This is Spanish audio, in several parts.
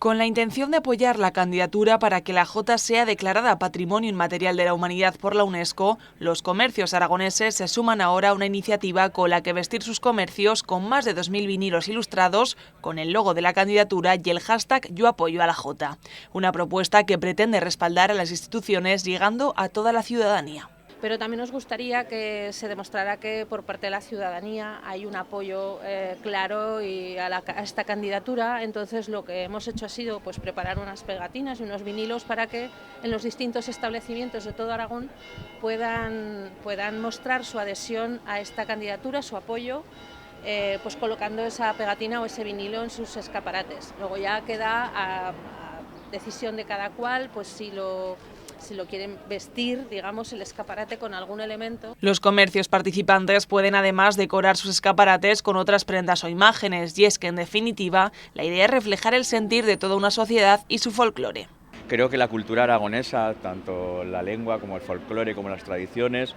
Con la intención de apoyar la candidatura para que la Jota sea declarada Patrimonio Inmaterial de la Humanidad por la UNESCO, los comercios aragoneses se suman ahora a una iniciativa con la que vestir sus comercios con más de 2000 vinilos ilustrados con el logo de la candidatura y el hashtag Yo apoyo a la Jota. Una propuesta que pretende respaldar a las instituciones llegando a toda la ciudadanía. Pero también nos gustaría que se demostrara que por parte de la ciudadanía hay un apoyo claro a esta candidatura. Entonces lo que hemos hecho ha sido preparar unas pegatinas y unos vinilos para que en los distintos establecimientos de todo Aragón puedan mostrar su adhesión a esta candidatura, su apoyo, colocando esa pegatina o ese vinilo en sus escaparates. Luego ya queda a decisión de cada cual, si lo quieren vestir, digamos, el escaparate con algún elemento. Los comercios participantes pueden además decorar sus escaparates con otras prendas o imágenes, y es que en definitiva la idea es reflejar el sentir de toda una sociedad y su folclore. Creo que la cultura aragonesa, tanto la lengua como el folclore como las tradiciones,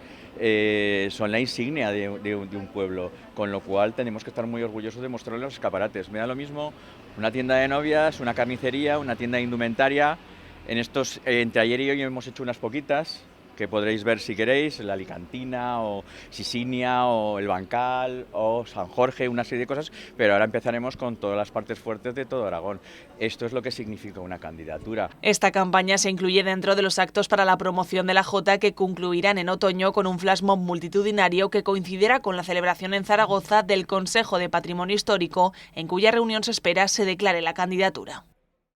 son la insignia de un pueblo, con lo cual tenemos que estar muy orgullosos de mostrarle los escaparates. Me da lo mismo una tienda de novias, una carnicería, una tienda de indumentaria. Entre ayer y hoy hemos hecho unas poquitas que podréis ver si queréis, la Alicantina o Sisinia o el Bancal o San Jorge, una serie de cosas, pero ahora empezaremos con todas las partes fuertes de todo Aragón. Esto es lo que significa una candidatura. Esta campaña se incluye dentro de los actos para la promoción de la Jota, que concluirán en otoño con un flashmob multitudinario que coincidirá con la celebración en Zaragoza del Consejo de Patrimonio Histórico, en cuya reunión se espera se declare la candidatura.